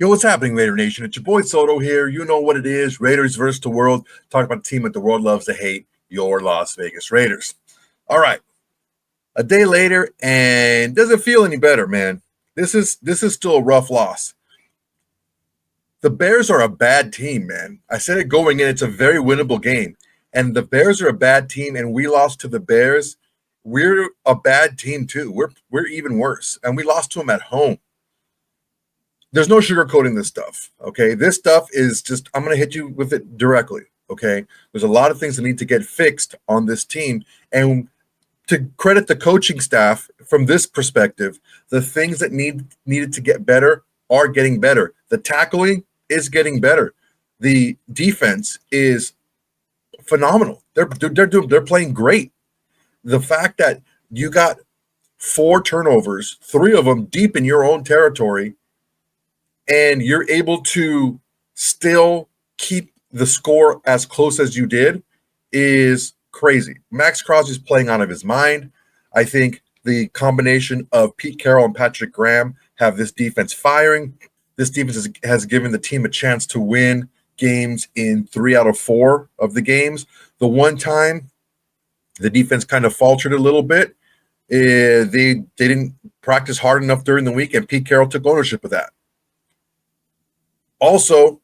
Yo, what's happening, Raider Nation? It's your boy Soto here. You know what it is. Raiders versus the world. Talking about the team that the world loves to hate, your Las Vegas Raiders. All right. A day later, and doesn't feel any better, man. This is still a rough loss. The Bears are a bad team, man. I said it going in. It's a very winnable game. And the Bears are a bad team, and we lost to the Bears. We're a bad team, too. We're even worse. And we lost to them at home. There's no sugarcoating this stuff, okay? This stuff is just, I'm going to hit you with it directly, okay? There's a lot of things that need to get fixed on this team. And to credit the coaching staff from this perspective, the things that needed to get better are getting better. The tackling is getting better. The defense is phenomenal. They're playing great. The fact that you got 4 turnovers, 3 of them deep in your own territory, and you're able to still keep the score as close as you did is crazy. Maxx Crosby is playing out of his mind. I think the combination of Pete Carroll and Patrick Graham have this defense firing. This defense has given the team a chance to win games in 3 out of 4 of the games. The one time the defense kind of faltered a little bit, they didn't practice hard enough during the week, and Pete Carroll took ownership of that. Also,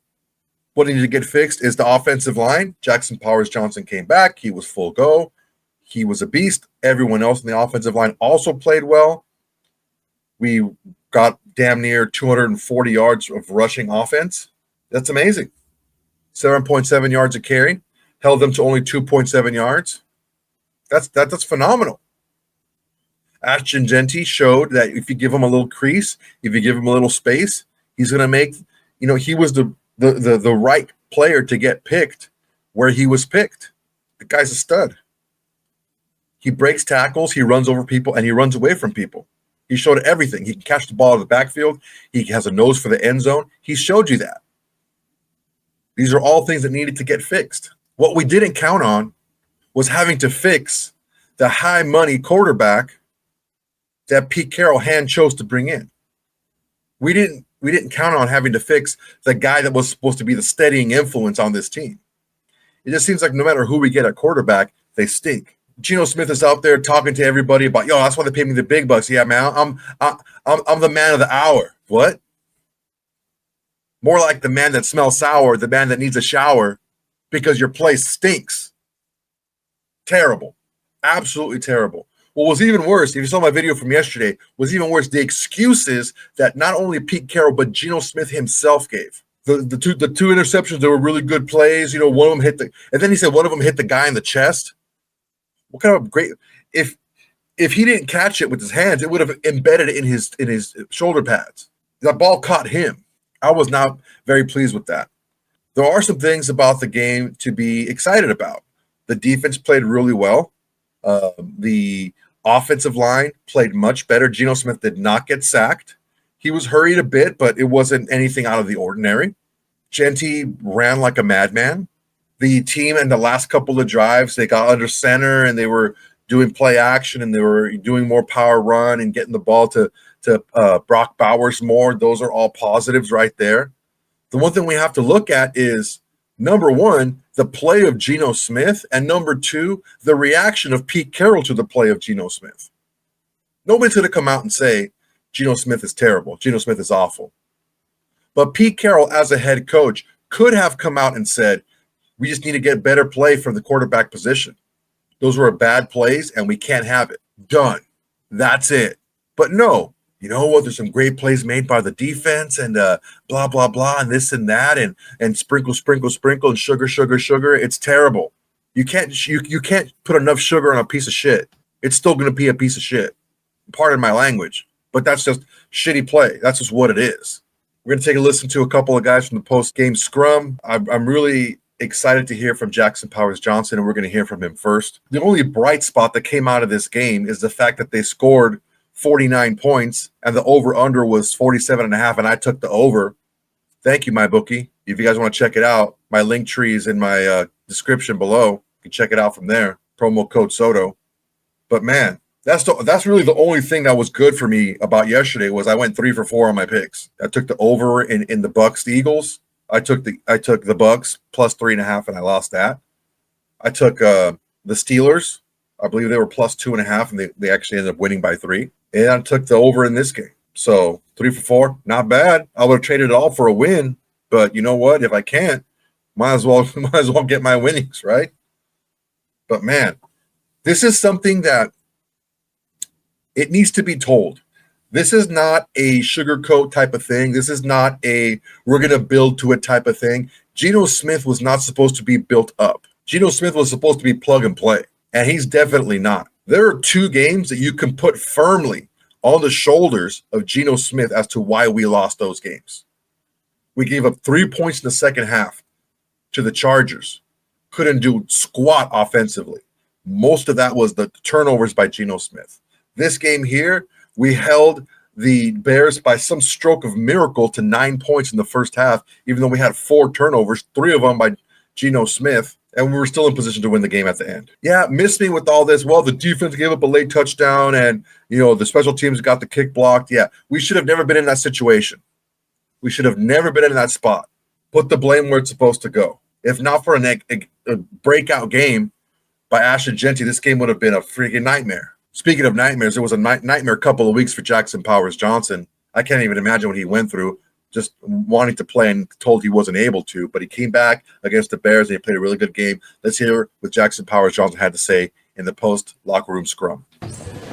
what needed to get fixed is the offensive line. Jackson Powers-Johnson came back. He was full go. He was a beast. Everyone else in the offensive line also played well. We got damn near 240 yards of rushing offense. That's amazing. 7.7 yards a carry. Held them to only 2.7 yards. That's phenomenal. Ashton Jeanty showed that if you give him a little crease, if you give him a little space, he's going to make – he was the right player to get picked where he was picked. The guy's a stud. He breaks tackles, he runs over people, and he runs away from people. He showed everything. He can catch the ball in the backfield. He has a nose for the end zone. He showed you that. These are all things that needed to get fixed. What we didn't count on was having to fix the high-money quarterback that Pete Carroll hand chose to bring in. We didn't count on having to fix the guy that was supposed to be the steadying influence on this team. It just seems like no matter who we get at quarterback, they stink. GENO Smith is out there talking to everybody about, that's why they pay me the big bucks. Yeah, man, I'm the man of the hour. What? More like the man that smells sour, the man that needs a shower because your place stinks. Terrible. Absolutely terrible. What was even worse, if you saw my video from yesterday, was even worse, the excuses that not only Pete Carroll, but GENO Smith himself gave. The two interceptions, they were really good plays. One of them and then he said one of them hit the guy in the chest. What kind of great, if he didn't catch it with his hands, it would have embedded it in his shoulder pads. That ball caught him. I was not very pleased with that. There are some things about the game to be excited about. The defense played really well. The offensive line played much better. GENO Smith did not get sacked. He was hurried a bit, but it wasn't anything out of the ordinary. Jeanty ran like a madman. The team in the last couple of drives, they got under center and they were doing play action and they were doing more power run and getting the ball to Brock Bowers more. Those are all positives right there. The one thing we have to look at is, number one, the play of GENO Smith, and number 2, the reaction of Pete Carroll to the play of GENO Smith. Nobody's going to come out and say GENO Smith is terrible, GENO Smith is awful. But Pete Carroll, as a head coach, could have come out and said, we just need to get better play from the quarterback position. Those were bad plays, and we can't have it. Done. That's it. But no. You know what? There's some great plays made by the defense and blah, blah, blah, and this and that, and sprinkle, sprinkle, sprinkle, and sugar, sugar, sugar. It's terrible. You can't put enough sugar on a piece of shit. It's still going to be a piece of shit. Pardon my language, but that's just shitty play. That's just what it is. We're going to take a listen to a couple of guys from the post-game scrum. I'm really excited to hear from Jackson Powers-Johnson, and we're going to hear from him first. The only bright spot that came out of this game is the fact that they scored 49 points, and the over-under was 47.5, and I took the over. Thank you, my bookie. If you guys want to check it out, my link tree is in my description below. You can check it out from there. Promo code Soto. But, man, That's really the only thing that was good for me about yesterday was I went 3 for 4 on my picks. I took the over in the Bucks Eagles. I took the Bucks plus 3.5 and I lost that. I took the Steelers. I believe they were plus 2.5 and they actually ended up winning by 3. And I took the over in this game. So 3 for 4, not bad. I would have traded it all for a win, but you know what? If I can't, might as well get my winnings, right? But man, this is something that it needs to be told. This is not a sugarcoat type of thing. This is not a we're going to build to it type of thing. Geno Smith was not supposed to be built up. Geno Smith was supposed to be plug and play, and he's definitely not. There are 2 games that you can put firmly on the shoulders of Geno Smith as to why we lost those games. We gave up 3 points in the second half to the Chargers. Couldn't do squat offensively. Most of that was the turnovers by Geno Smith. This game here, we held the Bears by some stroke of miracle to 9 points in the first half, even though we had 4 turnovers, 3 of them by Geno Smith, and we were still in position to win the game at the end. Yeah, missed me with all this. Well, the defense gave up a late touchdown, and the special teams got the kick blocked. Yeah, we should have never been in that situation. We should have never been in that spot. Put the blame where it's supposed to go. If not for a breakout game by Ashton Jeanty, this game would have been a freaking nightmare. Speaking of nightmares, it was a nightmare couple of weeks for Jackson Powers Johnson. I can't even imagine what he went through, just wanting to play and told he wasn't able to. But he came back against the Bears and he played a really good game. Let's hear what Jackson Powers Johnson had to say in the post-locker room scrum.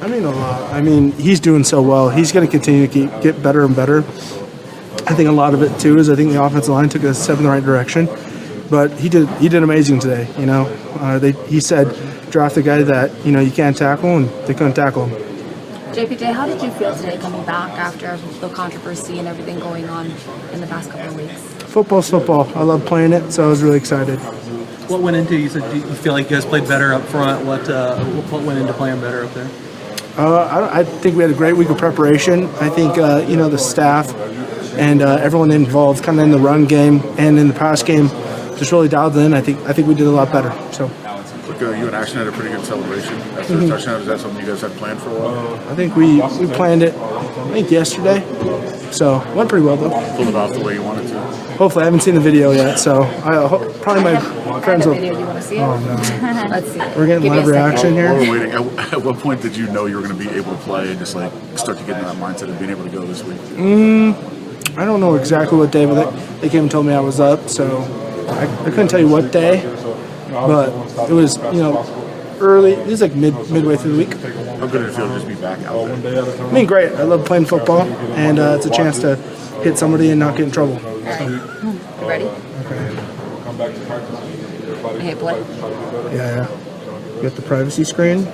I mean, a lot. I mean, he's doing so well. He's going to continue to get better and better. I think a lot of it, too, is I think the offensive line took a step in the right direction. But he did amazing today, He said, draft a guy that, you can't tackle, and they couldn't tackle him. JPJ, how did you feel today coming back after the controversy and everything going on in the past couple of weeks? Football's football. I love playing it, so I was really excited. What went into, you said you feel like you guys played better up front. What went into playing better up there? I think we had a great week of preparation. I think, the staff and everyone involved kind of in the run game and in the pass game just really dialed in. I think we did a lot better. So. Look, you and Ashton had a pretty good celebration after the touchdown. Is that something you guys had planned for a while? I think we planned it, yesterday. So it went pretty well, though. Pulled it off the way you wanted to. Hopefully. I haven't seen the video yet, so probably my friends will. Video, you want to see it? Oh, no. Let's see it. We're getting live reaction here. While we're waiting, at what point did you know you were going to be able to play and just start to get into that mindset of being able to go this week? I don't know exactly what day, but they came and told me I was up, so I couldn't tell you what day, but it was, early. It was like midway through the week. How good did it feel to just be back out there? I mean, great. I love playing football, and it's a chance to hit somebody and not get in trouble. All right. You ready? Okay. Hit play. Yeah. You got the privacy screen.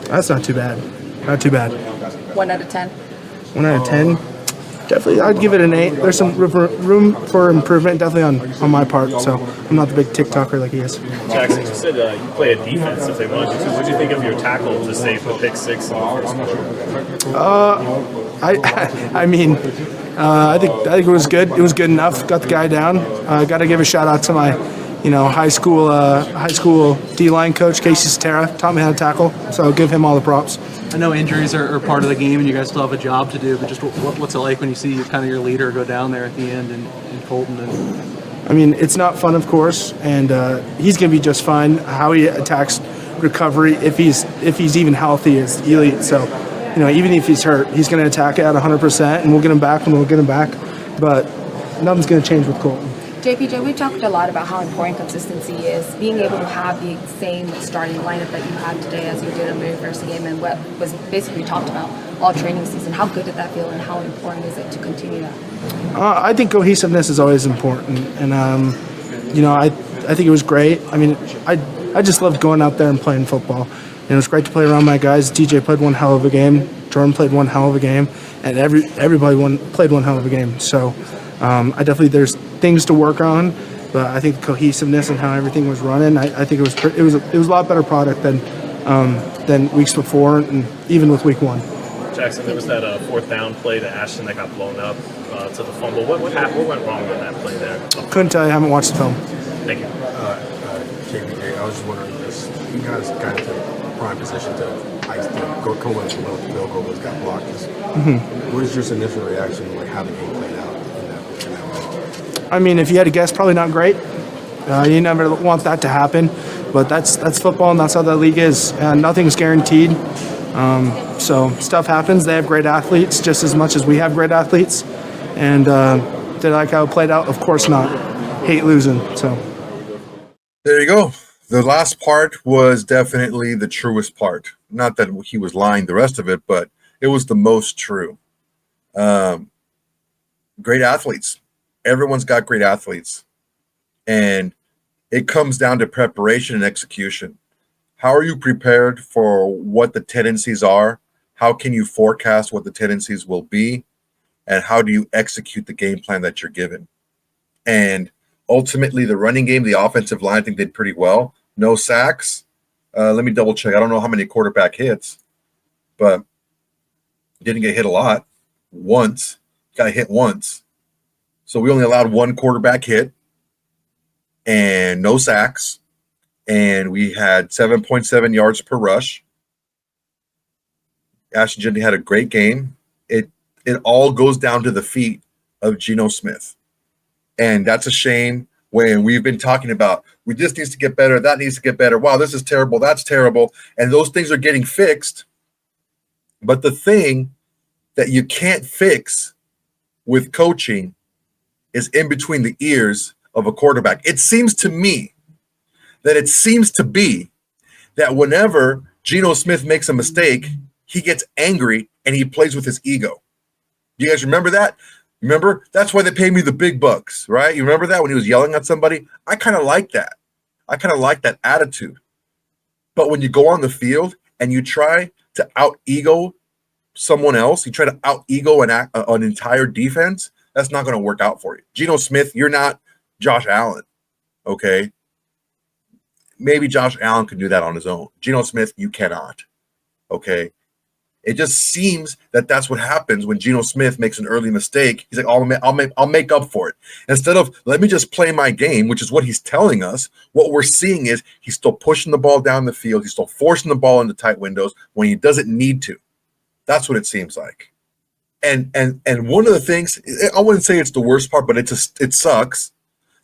That's not too bad. Not too bad. 1 out of 10. 1 out of 10. Definitely, I'd give it an 8. There's some room for improvement, definitely on my part. So I'm not the big TikToker like he is. Jackson, you said you play a defense if they wanted you to. What did you think of your tackle to save the pick 6 in the first quarter? I think it was good. It was good enough. Got the guy down. Got to give a shout out to my, high school D-line coach Casey Satera. Taught me how to tackle. So I'll give him all the props. I know injuries are part of the game, and you guys still have a job to do. But just what's it like when you see kind of your leader go down there at the end in Colton? I mean, it's not fun, of course, and he's going to be just fine. How he attacks recovery, if he's even healthy, is elite. So, even if he's hurt, he's going to attack it at 100%, and we'll get him back when we'll get him back. But nothing's going to change with Colton. JPJ, we talked a lot about how important consistency is. Being able to have the same starting lineup that you had today as you did in the very first game and what was basically talked about all training season. How good did that feel and how important is it to continue that? I think cohesiveness is always important. And, I think it was great. I mean, I just loved going out there and playing football. And it was great to play around my guys. DJ played one hell of a game. Jordan played one hell of a game. And everybody played one hell of a game. So there's things to work on, but I think the cohesiveness and how everything was running, I think it was a lot better product than weeks before, and even with week 1. Jackson, there was that fourth down play to Ashton that got blown up to the fumble. What happened? What went wrong with that play there? Couldn't tell you. I haven't watched the film. Thank you. JPJ, I was just wondering, this you guys got into prime position to ice the go in the field goal was got blocked. What is your initial reaction, like how the game played out in that moment? I mean, if you had to guess, probably not great. You never want that to happen, but that's football, and that's how that league is. Nothing's guaranteed. So stuff happens. They have great athletes just as much as we have great athletes. And did I like how it played out? Of course not. Hate losing. So There you go. The last part was definitely the truest part. Not that he was lying the rest of it, but it was the most true. Great athletes. Everyone's got great athletes. And it comes down to preparation and execution. How are you prepared for what the tendencies are? How can you forecast what the tendencies will be? And how do you execute the game plan that you're given? And ultimately, the running game, the offensive line, I think did pretty well. No sacks. Let me double check. I don't know how many quarterback hits, but didn't get hit a lot. Once. Got hit once. So we only allowed one quarterback hit and no sacks. And we had 7.7 yards per rush. Ashton Jeanty had a great game. It all goes down to the feet of Geno Smith. And that's a shame when we've been talking about, we just needs to get better, that needs to get better. Wow, this is terrible, that's terrible. And those things are getting fixed. But the thing that you can't fix with coaching is in between the ears of a quarterback. It seems to me that whenever Geno Smith makes a mistake, he gets angry and he plays with his ego. Do you guys remember that? Remember? That's why they pay me the big bucks, right? You remember that when he was yelling at somebody? I kind of like that. I kind of like that attitude. But when you go on the field and you try to out-ego someone else, you try to out-ego an entire defense, that's not going to work out for you. Geno Smith, you're not Josh Allen, okay? Maybe Josh Allen can do that on his own. Geno Smith, you cannot, okay? It just seems that that's what happens when Geno Smith makes an early mistake. He's like, I'll make up for it. Instead of, let me just play my game, which is what he's telling us, what we're seeing is he's still pushing the ball down the field. He's still forcing the ball into tight windows when he doesn't need to. That's what it seems like. And one of the things, I wouldn't say it's the worst part, but it sucks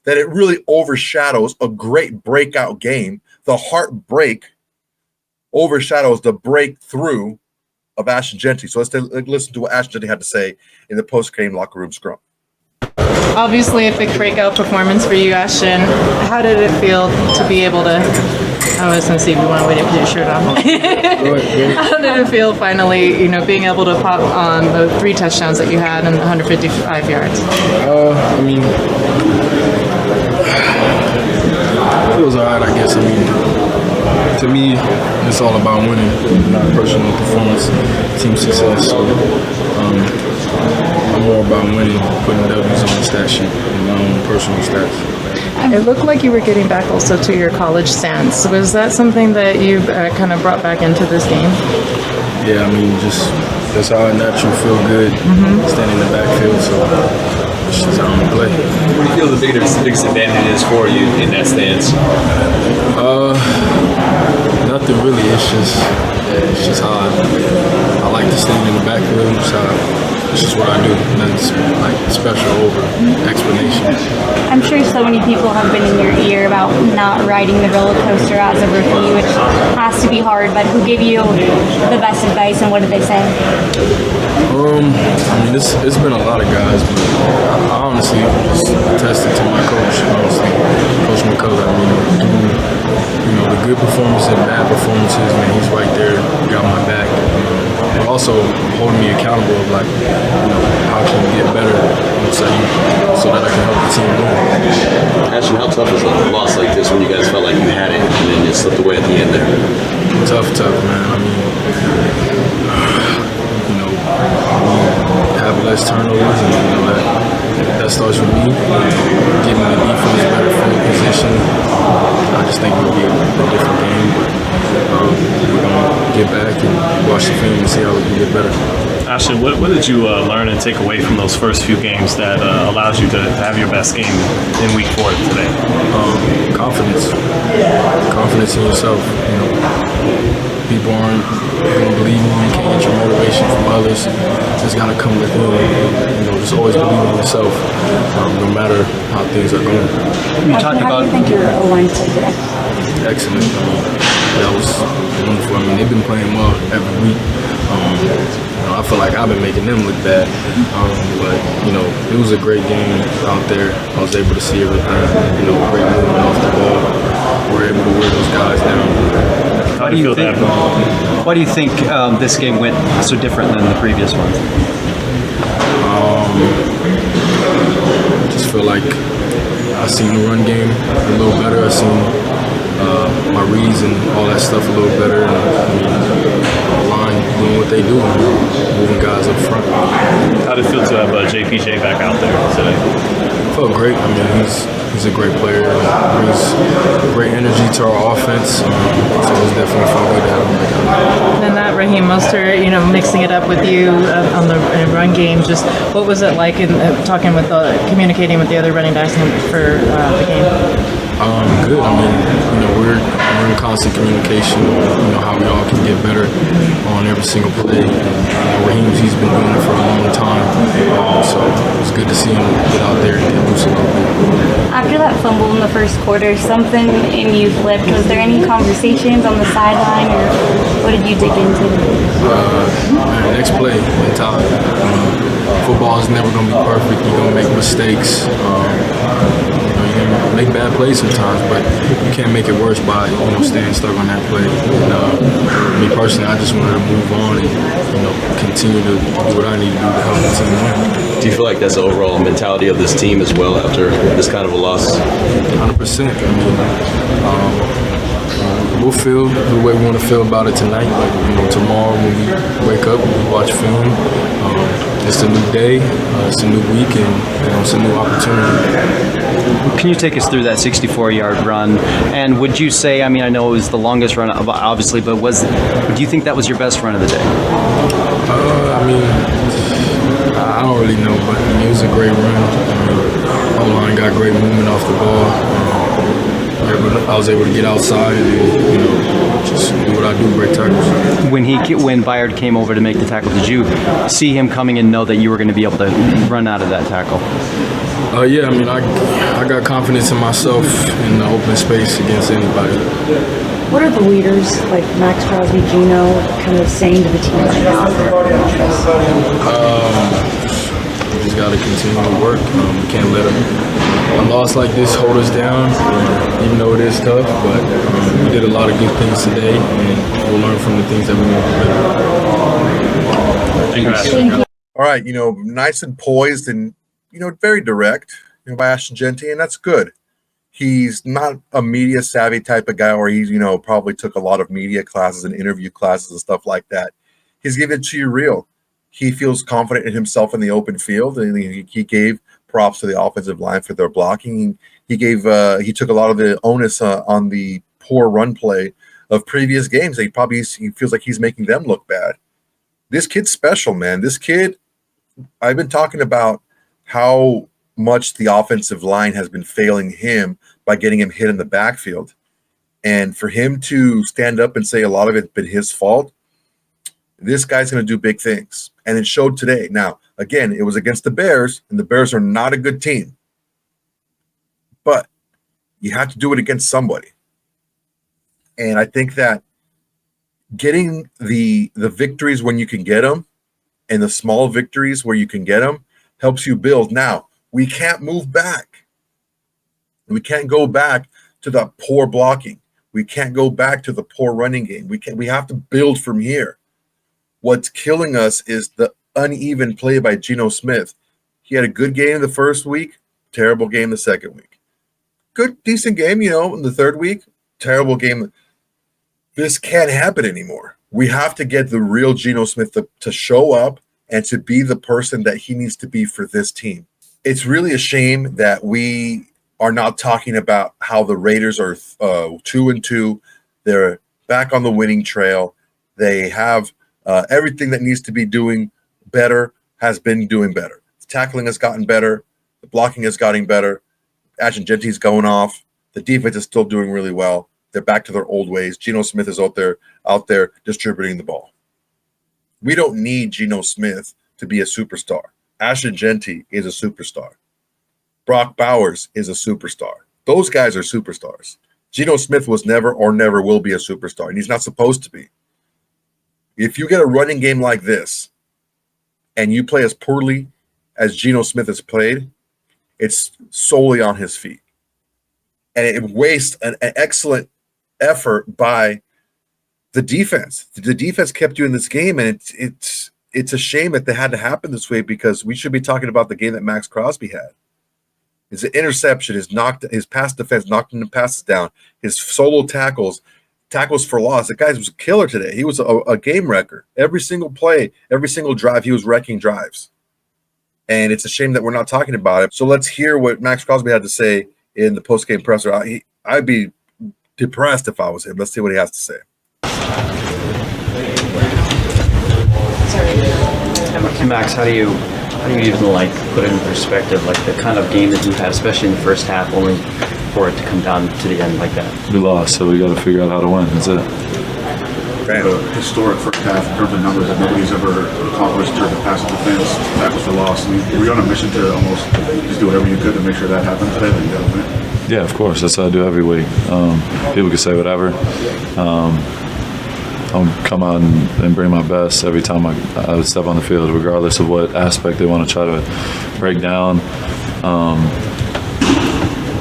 that it really overshadows a great breakout game. The heartbreak overshadows the breakthrough of Ashton Jeanty. So let's listen to what Ashton Jeanty had to say in the post-game locker room scrum. Obviously a big breakout performance for you, Ashton. How did it feel to be able to, I was going to see if you want to wait to put your shirt on. How did it feel finally, being able to pop on the 3 touchdowns that you had and 155 yards? I mean, it was all right, I guess. I mean, to me, it's all about winning, not personal performance, team success. So, I'm more about winning, putting W's on the stat sheet and my own personal stats. It looked like you were getting back also to your college stance. Was that something that you kind of brought back into this game? Yeah, I mean, just that's how I naturally feel good, standing in the backfield. So it's just how I'm gonna play. What do you feel the biggest advantage is for you in that stance? Nothing really. It's just how I like to stand in the backfield. It's just what I do. Nothing like special over explanation. I'm sure so many people have been in your ear about not riding the roller coaster as a rookie, which has to be hard. But who gave you the best advice, and what did they say? I mean, it's been a lot of guys, but I honestly just attested to my coach. Honestly, Coach McCullough. I mean, the good performances, bad performances, man, he's right there, got my back. But also holding me accountable of how can we get better so that I can help the team win. Ashton, how tough is a loss like this when you guys felt like you had it and then it slipped away at the end there? Tough, man. I mean, we have less turnovers, and that starts with me getting the defense better field position. I just think we'll be a different game, but we're going to get back and watch the film and see how we can get better. Ashton, what did you learn and take away from those first few games that allows you to have your best game in week 4 today? Confidence in yourself. You know, people aren't going to believe you. You can't get your motivation from others. It's got to come within. You know, just always believe in yourself, no matter how things are going. How do you think your O-line played today? Excellent. That was wonderful. I mean, they've been playing well every week. You know, I feel like I've been making them look bad, but you know, it was a great game out there. I was able to see everything. You know, great movement off the ball. We're able to wear those guys down. How do you think? Why do you think this game went so different than the previous ones? I just feel like I seen the run game a little better. I seen my reads and all that stuff a little better. And, I mean, the line doing what they do, moving guys up front. How did it feel to have JPJ back out there today? Felt great. I mean, he's a great player. Brings great energy to our offense. So it's definitely felt good to have him back out there. And that Raheem Mostert, you know, mixing it up with you on the run game, just what was it like in talking with communicating with the other running backs for the game? Good. I mean, you know, we're in constant communication. You know how we all can get better on every single play. Raheem's he's been doing it for a long time, so it's good to see him get out there and get loose a little bit. After that fumble in the first quarter, something in you flipped. Was there any conversations on the sideline, or what did you dig into? Next play, mentality. Football is never going to be perfect. You're going to make mistakes. You can make bad plays sometimes, but you can't make it worse by staying stuck on that play. And, me personally, I just wanted to move on and continue to do what I need to do to help the team win. Do you feel like that's the overall mentality of this team as well after this kind of a loss? 100%. I mean, we'll feel the way we want to feel about it tonight. But tomorrow when we wake up, we watch film. It's a new day, it's a new week, and it's a new opportunity. Can you take us through that 64-yard run? And would you say, I mean, I know it was the longest run, obviously, but do you think that was your best run of the day? I mean, I don't really know, but it was a great run. O-line got great movement off the ball. I was able to get outside and just do what I do, break tackles. When Byard came over to make the tackle, did you see him coming and know that you were going to be able to run out of that tackle? Yeah, I mean, I got confidence in myself in the open space against anybody. What are the leaders like Maxx Crosby, GENO kind of saying to the team right now? We just got to continue to work. We can't let a loss like this hold us down, even though it is tough. But we did a lot of good things today, and we'll learn from the things that we need to do. Thank you. All right, nice and poised and very direct, by Ashton Jeanty, and that's good. He's not a media savvy type of guy where he's, probably took a lot of media classes and interview classes and stuff like that. He's giving it to you real. He feels confident in himself in the open field, and he gave props to the offensive line for their blocking. He took a lot of the onus on the poor run play of previous games. He feels like he's making them look bad. This kid's special, man. This kid, I've been talking about how much the offensive line has been failing him by getting him hit in the backfield. And for him to stand up and say a lot of it's been his fault, this guy's going to do big things. And it showed today. Now, again, it was against the Bears, and the Bears are not a good team. But you have to do it against somebody. And I think that getting the victories when you can get them and the small victories where you can get them helps you build. Now, we can't move back. We can't go back to the poor blocking. We can't go back to the poor running game. We have to build from here. What's killing us is the uneven play by Geno Smith. He had a good game the first week, terrible game the second week. Good, decent game, in the third week, terrible game. This can't happen anymore. We have to get the real Geno Smith to show up and to be the person that he needs to be for this team. It's really a shame that we are not talking about how the Raiders are 2-2. They're back on the winning trail. They have everything that needs to be doing better, has been doing better. The tackling has gotten better. The blocking is getting better. Ashton Jeanty's going off. The defense is still doing really well. They're back to their old ways. Geno Smith is out there distributing the ball. We don't need Geno Smith to be a superstar. Ashton Jeanty is a superstar. Brock Bowers is a superstar. Those guys are superstars. Geno Smith was never or never will be a superstar, and he's not supposed to be. If you get a running game like this and you play as poorly as Geno Smith has played, it's solely on his feet. And it wastes an excellent effort by the defense. The defense kept you in this game, and it's a shame that they had to happen this way, because we should be talking about the game that Maxx Crosby had. His interception, his pass defense, knocking the passes down, his solo tackles for loss. The guy was a killer today. He was a game wrecker. Every single play, every single drive, he was wrecking drives. And it's a shame that we're not talking about it. So let's hear what Maxx Crosby had to say in the post-game presser. I'd be depressed if I was him. Let's see what he has to say. Max, how do you even like put it in perspective, like the kind of game that you had, especially in the first half, only for it to come down to the end like that? We lost, so we got to figure out how to win. That's it. The historic first half in terms of numbers that nobody's ever accomplished in terms of pass defense, tackles for loss. I mean, were you on a mission to almost just do whatever you could to make sure that happened today, that you got to win? Yeah, of course. That's what I do every week. People can say whatever. I'll come out and bring my best every time I would step on the field, regardless of what aspect they want to try to break down.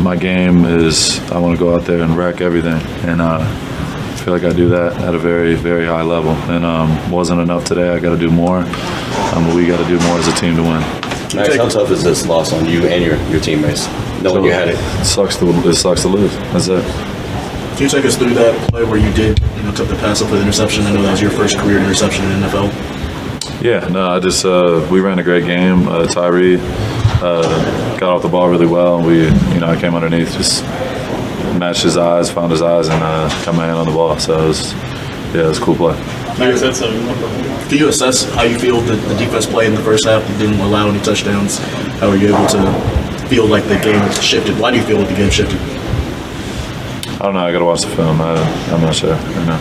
My game is I want to go out there and wreck everything, and I feel like I do that at a very, very high level. And wasn't enough today. I got to do more. But we got to do more as a team to win. Max, how tough is this loss on you and your teammates, knowing you had it? It sucks to lose. That's it. Can you take us through that play where you did, took the pass up for the interception? I know that was your first career interception in the NFL. Yeah, no, I just we ran a great game. Tyree got off the ball really well. I came underneath, just matched his eyes, found his eyes, and got my hand on the ball. So it was a cool play. Max, can you assess how you feel the defense played in the first half? You didn't allow any touchdowns. How are you able to feel like the game shifted? Why do you feel like the game shifted? I don't know. I got to watch the film. I'm not sure right now.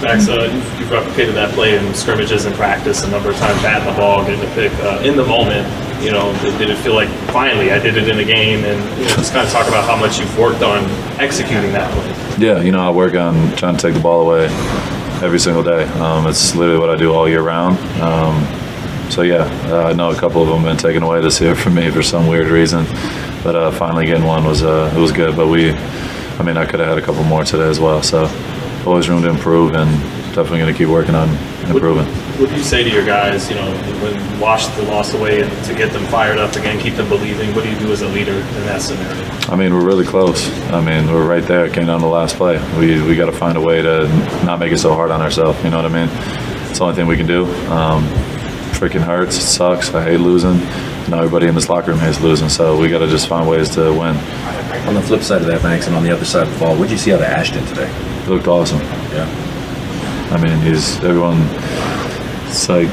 Max, you've replicated that play in scrimmages and practice a number of times, batting the ball, getting a pick. In the moment, did it feel like finally I did it in a game? And just kind of talk about how much you've worked on executing that play. Yeah, I work on trying to take the ball away every single day. It's literally what I do all year round. I know a couple of them have been taken away this year from me for some weird reason, but finally getting one was good. But I could have had a couple more today as well. So always room to improve, and definitely going to keep working on improving. What do you say to your guys, when wash the loss away and to get them fired up again, keep them believing? What do you do as a leader in that scenario? We're really close. We're right there. It came down to the last play. We got to find a way to not make it so hard on ourselves. You know what I mean? It's the only thing we can do. Freaking hurts. It sucks. I hate losing. Now everybody in this locker room hates losing, so we got to just find ways to win. On the flip side of that, Max, and on the other side of the ball, what did you see out of Ashton today? He looked awesome. Yeah. It's like,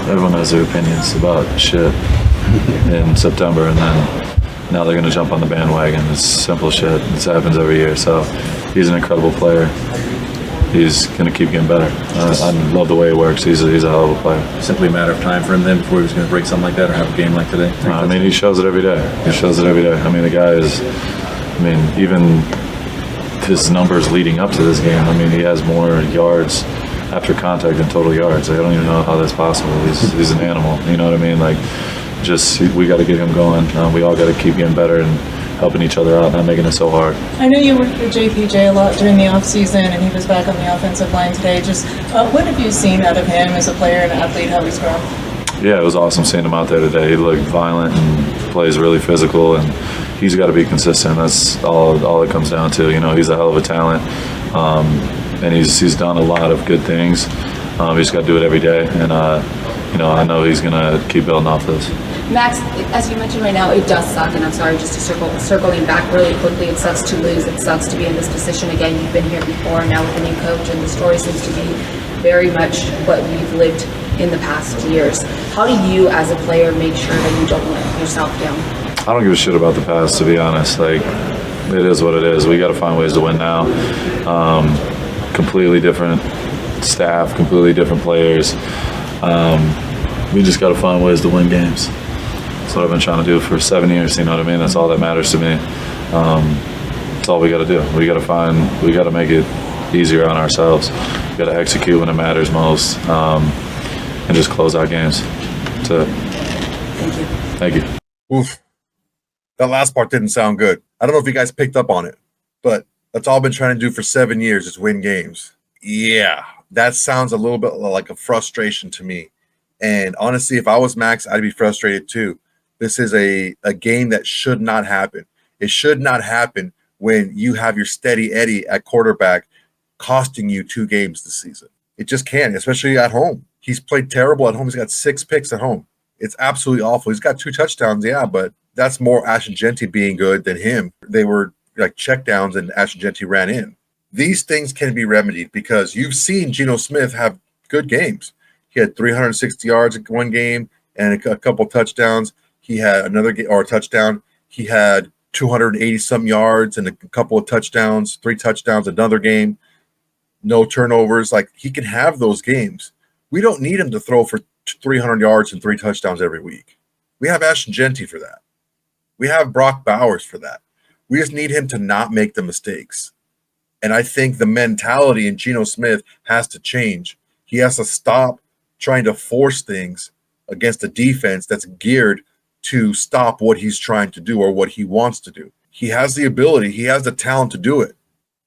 everyone has their opinions about shit in September, and then now they're going to jump on the bandwagon. It's simple shit. This happens every year. So he's an incredible player. He's going to keep getting better. I love the way he works. He's a hell of a player. Simply a matter of time for him then before he was going to break something like that or have a game like today? He shows it every day. The guy is, even his numbers leading up to this game, he has more yards after contact than total yards. I don't even know how that's possible. He's an animal. You know what I mean? We got to get him going. We all got to keep getting better and helping each other out, not making it so hard. I know you worked with JPJ a lot during the offseason, and he was back on the offensive line today. Just what have you seen out of him as a player and athlete, how he's grown? Yeah, it was awesome seeing him out there today. He looked violent and plays really physical, and he's got to be consistent. That's all it comes down to. He's a hell of a talent, and he's done a lot of good things. He's got to do it every day, and I know he's going to keep building off this. Max, as you mentioned right now, it does suck, and I'm sorry, just to circling back really quickly, it sucks to lose, it sucks to be in this position again. You've been here before, now with a new coach, and the story seems to be very much what we've lived in the past years. How do you, as a player, make sure that you don't let yourself down? I don't give a shit about the past, to be honest. Like, it is what it is. We got to find ways to win now. Completely different staff, completely different players. We just got to find ways to win games. That's what I've been trying to do for 7 years, you know what I mean? That's all that matters to me. That's all we got to do. We got to make it easier on ourselves. We got to execute when it matters most, and just close out games. That's it. Thank you. Oof. That last part didn't sound good. I don't know if you guys picked up on it, but that's all I've been trying to do for 7 years is win games. Yeah, that sounds a little bit like a frustration to me. And honestly, if I was Maxx, I'd be frustrated too. This is a game that should not happen. It should not happen when you have your steady Eddie at quarterback costing you 2 games this season. It just can't, especially at home. He's played terrible at home. He's got 6 picks at home. It's absolutely awful. He's got 2 touchdowns, yeah, but that's more Ashton Jeanty being good than him. They were like checkdowns and Ashton Jeanty ran in. These things can be remedied because you've seen Geno Smith have good games. He had 360 yards in one game and a couple touchdowns. He had another touchdown. He had 280-some yards and a couple of touchdowns, 3 touchdowns, another game. No turnovers. Like, he can have those games. We don't need him to throw for 300 yards and 3 touchdowns every week. We have Ashton Jeanty for that. We have Brock Bowers for that. We just need him to not make the mistakes. And I think the mentality in Geno Smith has to change. He has to stop trying to force things against a defense that's geared to stop what he's trying to do or what he wants to do. He has the ability, he has the talent to do it.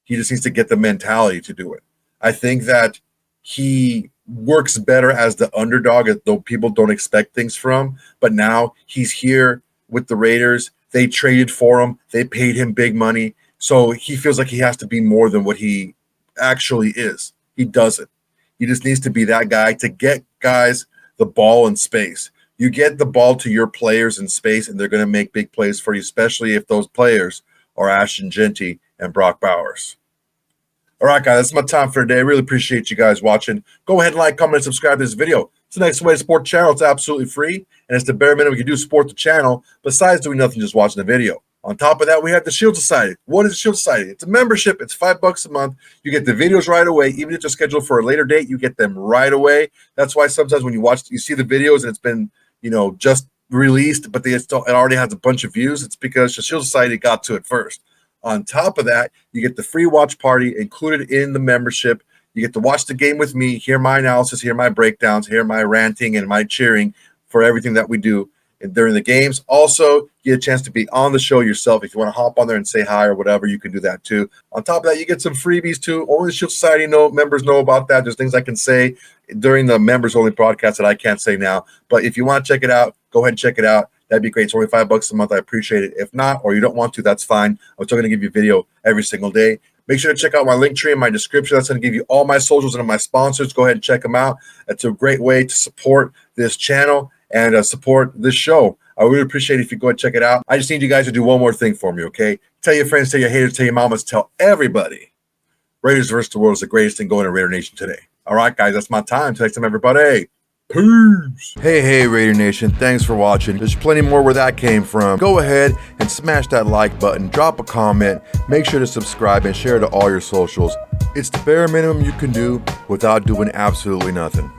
He just needs to get the mentality to do it. I think that he works better as the underdog, though people don't expect things from. But now he's here with the Raiders. They traded for him. They paid him big money. So he feels like he has to be more than what he actually is. He doesn't. He just needs to be that guy to get guys the ball in space. You get the ball to your players in space, and they're going to make big plays for you, especially if those players are Ashton Jeanty and Brock Bowers. All right, guys, that's my time for today. I really appreciate you guys watching. Go ahead and like, comment, and subscribe to this video. It's the next way to support the channel. It's absolutely free, and it's the bare minimum you can do to support the channel besides doing nothing, just watching the video. On top of that, we have the Shield Society. What is the Shield Society? It's a membership. It's $5 a month. You get the videos right away. Even if they're scheduled for a later date, you get them right away. That's why sometimes when you watch, you see the videos and it's been, just released, but it already has a bunch of views. It's because the Shield Society got to it first. On top of that, you get the free watch party included in the membership. You get to watch the game with me, hear my analysis, hear my breakdowns, hear my ranting and my cheering for everything that we do during the games. Also, you get a chance to be on the show yourself. If you want to hop on there and say hi or whatever, you can do that too. On top of that, you get some freebies too. Only the Shield Society members know about that. There's things I can say during the members only broadcast that I can't say now. But if you want to check it out, go ahead and check it out. That'd be great. It's only $5 a month. I appreciate it. If not, or you don't want to, that's fine. I'm still going to give you a video every single day. Make sure to check out my link tree in my description. That's going to give you all my socials and my sponsors. Go ahead and check them out. It's a great way to support this channel and support this show. I really appreciate it if you go and check it out. I just need you guys to do one more thing for me, okay? Tell your friends, tell your haters, tell your mamas, tell everybody. Raiders versus the world is the greatest thing going in Raider Nation today. All right, guys, that's my time. Till next time, everybody. Peace. Hey, Raider Nation. Thanks for watching. There's plenty more where that came from. Go ahead and smash that like button. Drop a comment. Make sure to subscribe and share to all your socials. It's the bare minimum you can do without doing absolutely nothing.